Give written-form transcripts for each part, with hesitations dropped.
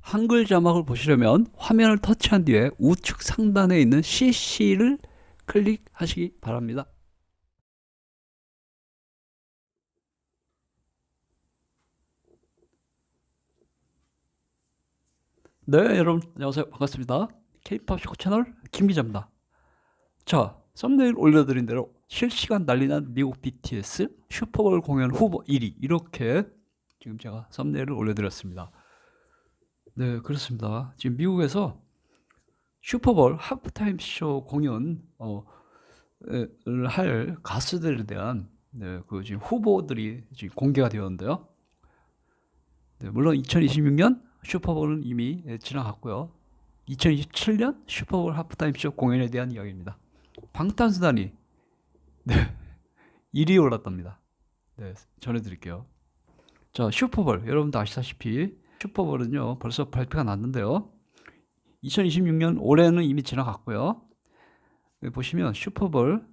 한글 자막을 보시려면 화면을 터치한 뒤에 우측 상단에 있는 CC를 클릭하시기 바랍니다. 네, 여러분 안녕하세요. 반갑습니다. K-POP 쇼 채널 김 기자입니다. 자, 썸네일 올려드린 대로 실시간 난리난 미국 BTS 슈퍼볼 공연 후보 1위 이렇게 지금 제가 썸네일을 올려드렸습니다. 네, 그렇습니다. 지금 미국에서 슈퍼볼 하프타임 쇼 공연 을 할 가수들에 대한 그 지금 후보들이 지금 공개가 되었는데요. 네, 물론 2026년 슈퍼볼은 이미 지나갔고요. 2027년 슈퍼볼 하프타임 쇼 공연에 대한 이야기입니다. 방탄소년단이 1위 올랐답니다. 네, 전해드릴게요. 자, 슈퍼볼 여러분도 아시다시피 슈퍼볼은요 벌써 발표가 났는데요. 2026년 올해는 이미 지나갔고요. 여기 보시면 슈퍼볼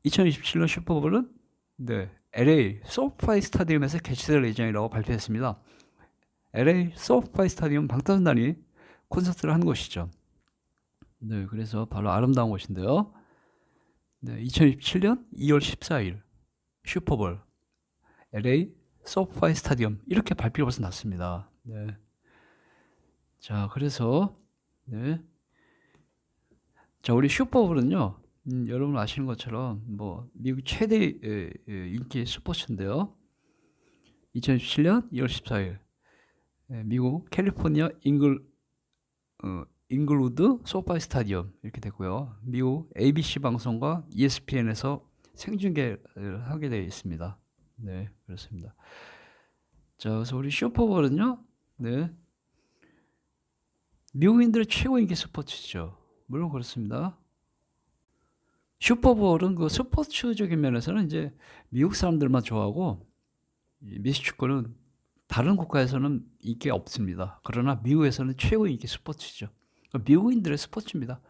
2027년 슈퍼볼은 LA 소파이 스타디움에서 개최될 예정이라고 발표했습니다. LA 소파이 스타디움 방탄소년단이 콘서트를 한 곳이죠. 네, 그래서 바로 아름다운 곳인데요. 네, 2027년 2월 14일 슈퍼볼 LA 소파이 스타디움 이렇게 발표가 벌써 났습니다. 네. 자, 그래서 자, 우리 슈퍼볼은요. 여러분 아시는 것처럼 뭐 미국 최대 인기 스포츠인데요. 2017년 2월 14일 미국 캘리포니아 잉글우드 소파이 스타디움 이렇게 됐고요. 미국 ABC 방송과 ESPN에서 생중계를 하게 되어 있습니다. 네, 그렇습니다. 자, 그래서 우리 슈퍼볼은요. 네. 미국인들의 최고 인기 스포츠죠. 물론 그렇습니다. 슈퍼볼은 그 스포츠적인 면에서는 이제 미국 사람들만 좋아하고 미식축구는 다른 국가에서는 인기가 없습니다. 그러나 미국에서는 최고 인기 스포츠죠. 미국인들의 스포츠입니다.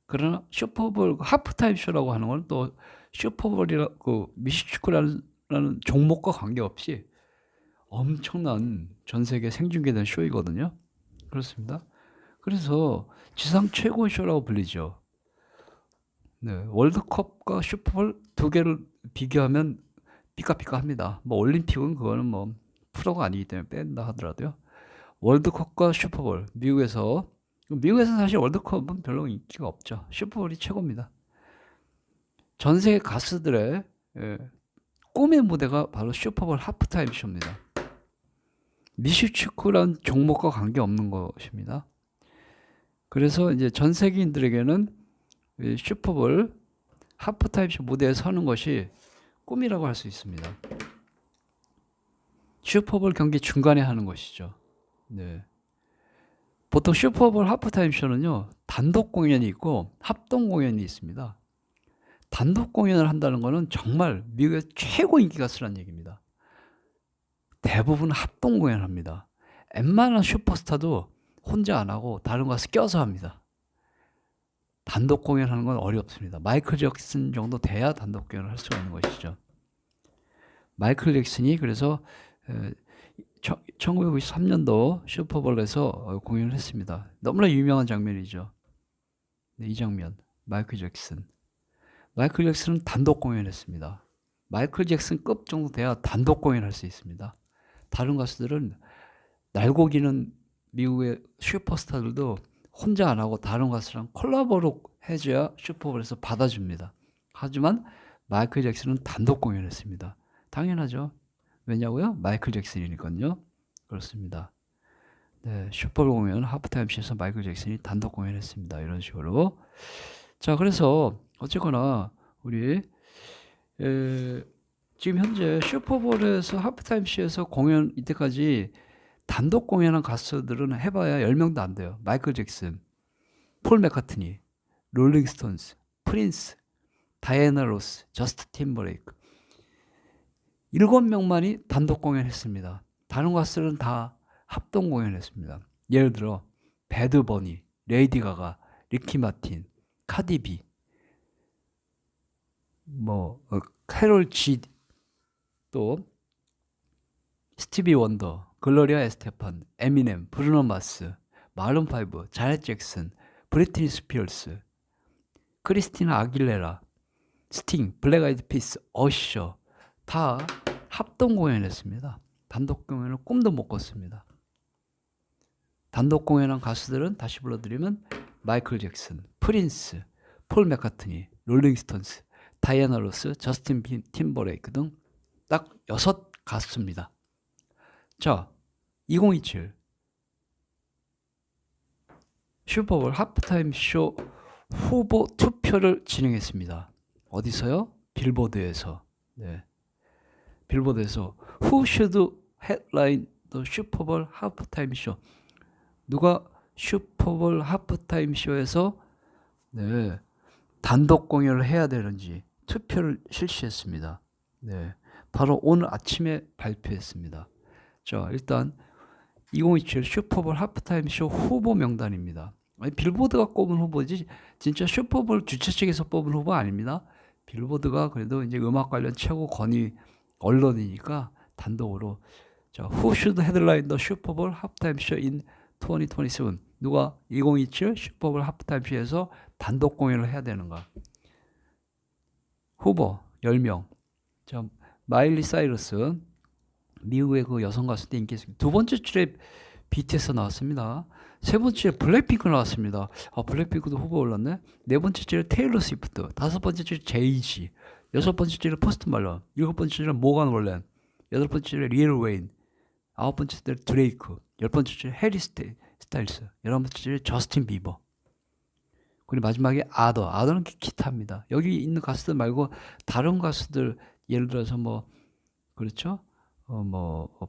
그러나 슈퍼볼 하프타임 쇼라고 하는 건 또 슈퍼볼이라고 그 미식축구라는 종목과 관계없이 엄청난 전 세계 생중계된 쇼이거든요. 그렇습니다. 그래서 지상 최고의 쇼라고 불리죠. 네, 월드컵과 슈퍼볼 두 개를 비교하면 삐까삐까합니다. 뭐 올림픽은 그거는 뭐 프로가 아니기 때문에 뺀다 하더라도요. 월드컵과 슈퍼볼 미국에서는 사실 월드컵은 별로 인기가 없죠. 슈퍼볼이 최고입니다. 전 세계 가수들의 꿈의 무대가 바로 슈퍼볼 하프타임 쇼입니다. 미식축구란 종목과 관계없는 것입니다. 그래서 이제 전 세계인들에게는 슈퍼볼 하프타임 쇼 무대에 서는 것이 꿈이라고 할 수 있습니다. 슈퍼볼 경기 중간에 하는 것이죠. 네. 보통 슈퍼볼 하프타임 쇼는요, 단독 공연이 있고 합동 공연이 있습니다. 단독 공연을 한다는 것은 정말 미국의 최고 인기 가수라는 얘기입니다. 대부분 합동 공연합니다. 웬만한 슈퍼스타도 혼자 안 하고 다른 가수 껴서 합니다. 단독 공연하는 건 어렵습니다. 마이클 잭슨 정도 돼야 단독 공연을 할 수가 있는 것이죠. 마이클 잭슨이 그래서 1993년도 슈퍼볼에서 공연을 했습니다. 너무나 유명한 장면이죠. 이 장면, 마이클 잭슨. 마이클 잭슨은 단독 공연했습니다. 마이클 잭슨급 정도 돼야 단독 공연할 수 있습니다. 다른 가수들은 날고기는 미국의 슈퍼스타들도 혼자 안 하고 다른 가수랑 콜라보로 해줘야 슈퍼볼에서 받아줍니다. 하지만 마이클 잭슨은 단독 공연했습니다. 당연하죠. 왜냐고요? 마이클 잭슨이니까요. 그렇습니다. 네, 슈퍼볼 공연 하프타임 쇼에서 마이클 잭슨이 단독 공연했습니다. 이런 식으로. 자, 그래서 어쨌거나 우리 지금 현재 슈퍼볼에서 하프타임 쇼에서 공연 이때까지 단독 공연한 가수들은 해봐야 10명도 안 돼요. 마이클 잭슨, 폴 맥카트니, 롤링스톤스, 프린스, 다이애나 로스, 저스틴 팀버레이크 7명만이 단독 공연했습니다. 다른 가수들은 다 합동 공연했습니다. 예를 들어 배드 버니, 레이디 가가, 리키 마틴, 카디비, 캐롤 G, 또 스티비 원더, 글로리아 에스테판, 에미넴, 브루노 마스, 마룬 파이브, 자넷 잭슨, 브리트니 스피어스, 크리스티나 아길레라, 스팅, 블랙 아이드 피스, 어셔 다 합동 공연했습니다. 단독 공연은 꿈도 못 꿨습니다. 단독 공연한 가수들은 다시 불러드리면 마이클 잭슨, 프린스, 폴 맥카트니, 롤링스톤스, 다이애나 로스, 저스틴 팀버레이크 등 딱 6 가수입니다. 자, 2027 슈퍼볼 하프타임 쇼 후보 투표를 진행했습니다. 어디서요? 빌보드에서. 네. 빌보드에서 Who should headline the 슈퍼볼 하프타임 쇼? 누가 슈퍼볼 하프타임 쇼에서 네, 단독 공연을 해야 되는지 투표를 실시했습니다. 네, 바로 오늘 아침에 발표했습니다. 자, 일단 2027 슈퍼볼 하프타임 쇼 후보 명단입니다. 아니, 빌보드가 꼽은 후보지 진짜 슈퍼볼 주최 측에서 뽑은 후보 아닙니다. 빌보드가 그래도 이제 음악 관련 최고 권위 언론이니까 단독으로 자, Who should headline the 슈퍼볼 하프타임 쇼 in 2027? 누가 2027 슈퍼볼 하프타임 쇼에서 단독 공연을 해야 되는가? 후보 10명. 자, 마일리 사이러스, 미국의 그 여성 가수인데 인기 있습니다. 두 번째 줄에 BTS 나왔습니다. 세 번째 블랙핑크 나왔습니다. 블랙핑크도 후보 올랐네. 네 번째 줄에 테일러 스위프트, 다섯 번째 줄에 제이지, 여섯 번째 줄에 포스트 말론, 일곱 번째 줄에 모건 월렌, 여덟 번째 줄에 리얼 웨인, 아홉 번째 줄에 드레이크, 열 번째 줄에 해리 스타일스, 열한 번째 줄에 저스틴 비버. 그리고 마지막에 아더는 기타입니다. 여기 있는 가수들 말고 다른 가수들 예를 들어서 뭐 그렇죠?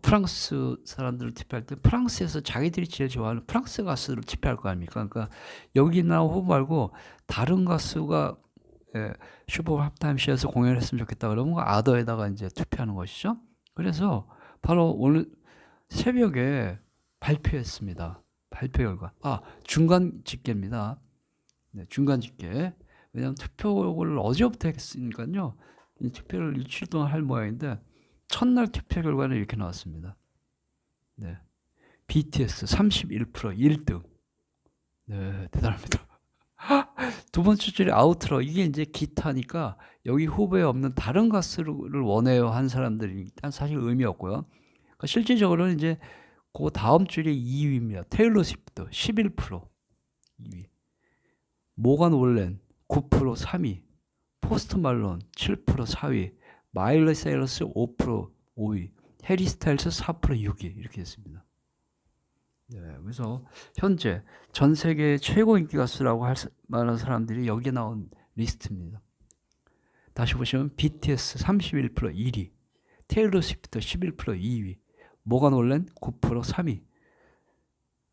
프랑스 사람들을 투표할 때 프랑스에서 자기들이 제일 좋아하는 프랑스 가수를 투표할 거 아닙니까? 그러니까 여기 나온 후보 말고 다른 가수가 슈퍼볼 하프타임 쇼에서 공연을 했으면 좋겠다 그러면 아더에다가 이제 투표하는 것이죠. 그래서 바로 오늘 새벽에 발표했습니다. 발표 결과. 중간 집계입니다. 네, 중간 집계. 왜냐하면 투표를 어제부터 했으니까요. 이 투표를 일주일 동안 할 모양인데 첫날 투표 결과는 이렇게 나왔습니다. 네, BTS 31% 1등. 네, 대단합니다. 두 번째 줄에 아우트로, 이게 이제 기타니까 여기 후보에 없는 다른 가수를 원해요 한 사람들이 사실 의미 없고요. 그러니까 실질적으로는 이제 그 다음 줄이 2위입니다. 테일러 스위프트 11% 2위, 모건 월렌 9% 3위, 포스트 말론 7% 4위, 마일리 사이러스 5% 5위, 해리 스타일스 4% 6위 이렇게 됐습니다. 네, 그래서 현재 전 세계 최고 인기 가수라고 할 만한 사람들이 여기에 나온 리스트입니다. 다시 보시면 BTS 31% 1위, 테일러 스위프트 11% 2위, 모건 월렌 9% 3위,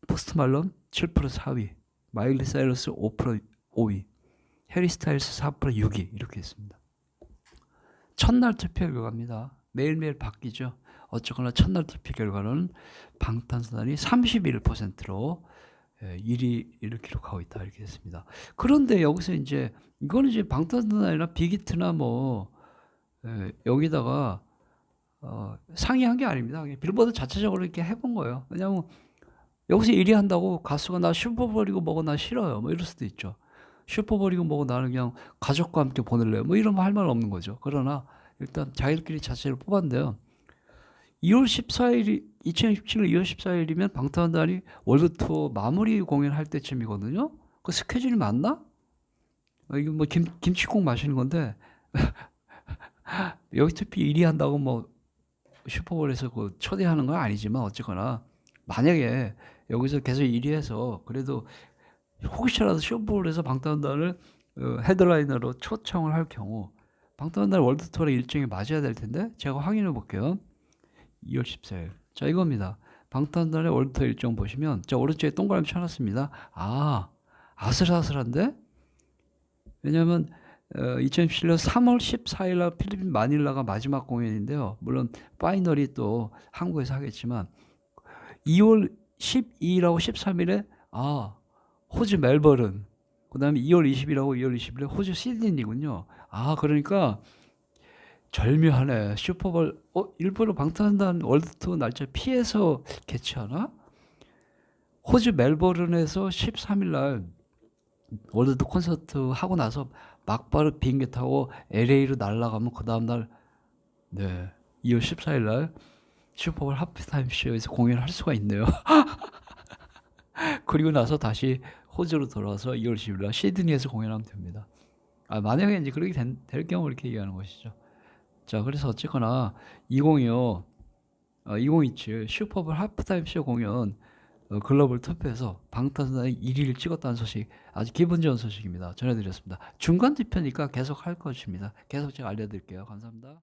포스트 말론 7% 4위, 마일리 사이러스 5% 5위, 해리 스타일스 4% 6위 이렇게 했습니다. 첫날 투표 결과입니다. 매일매일 바뀌죠. 어쨌거나 첫날 투표 결과는 방탄소년단이 31%로 1위를 기록하고 있다 이렇게 됐습니다. 그런데 여기서 이제 이거는 이제 방탄소년단이나 빅히트나 뭐 여기다가 상의한 게 아닙니다. 빌보드 자체적으로 이렇게 해본 거예요. 왜냐하면 여기서 1위 한다고 가수가 나 슈퍼볼이고 뭐고 나 싫어요 뭐 이럴 수도 있죠. 슈퍼볼이고 뭐고 나는 그냥 가족과 함께 보낼래요 뭐 이러면 할 말 없는 거죠. 그러나 일단 자기들끼리 자체를 뽑았는데요. 2월 14일이 2017년 2월 14일이면 방탄소년단이 월드 투어 마무리 공연할 때쯤이거든요. 그 스케줄이 맞나? 이거 뭐 김치국 마시는 건데 여기 투표 1위 한다고 뭐 슈퍼볼에서 그 초대하는 건 아니지만 어쨌거나 만약에 여기서 계속 1위 해서 그래도 혹시라도 슈퍼볼에서 방탄소년단을 헤드라이너로 초청을 할 경우 방탄소년단 월드 투어의 일정이 맞아야 될 텐데 제가 확인해 볼게요. 2월 14일. 자, 이겁니다. 방탄소년단의 월드 투어 일정 보시면 자, 오른쪽에 동그라미 쳐놨습니다. 아슬아슬한데? 왜냐하면 2017년 3월 14일 날 필리핀 마닐라가 마지막 공연인데요. 물론 파이널이 또 한국에서 하겠지만 2월 12일하고 13일에 호주 멜버른, 그 다음에 2월 20일하고 2월 20일에 호주 시드니군요. 그러니까 절묘하네. 슈퍼볼 일부러 방탄소년단 월드 투어 날짜 피해서 개최하나? 호주 멜버른에서 13일 날 월드 투어 콘서트 하고 나서 막바로 비행기 타고 LA로 날아가면 그 다음 날 네. 2월 14일 날 슈퍼볼 하프타임 쇼에서 공연을 할 수가 있네요. 그리고 나서 다시 호주로 돌아와서 2월 10일 날 시드니에서 공연하면 됩니다. 만약에 이제 그렇게 될 경우 이렇게 얘기하는 것이죠. 자, 그래서 어쨌거나 2027 슈퍼볼 하프타임 쇼 공연 글로벌 투표에서 방탄소년단이 1위를 찍었다는 소식, 아주 기분 좋은 소식입니다. 전해드렸습니다. 중간 투표니까 계속 할 것입니다. 계속 제가 알려드릴게요. 감사합니다.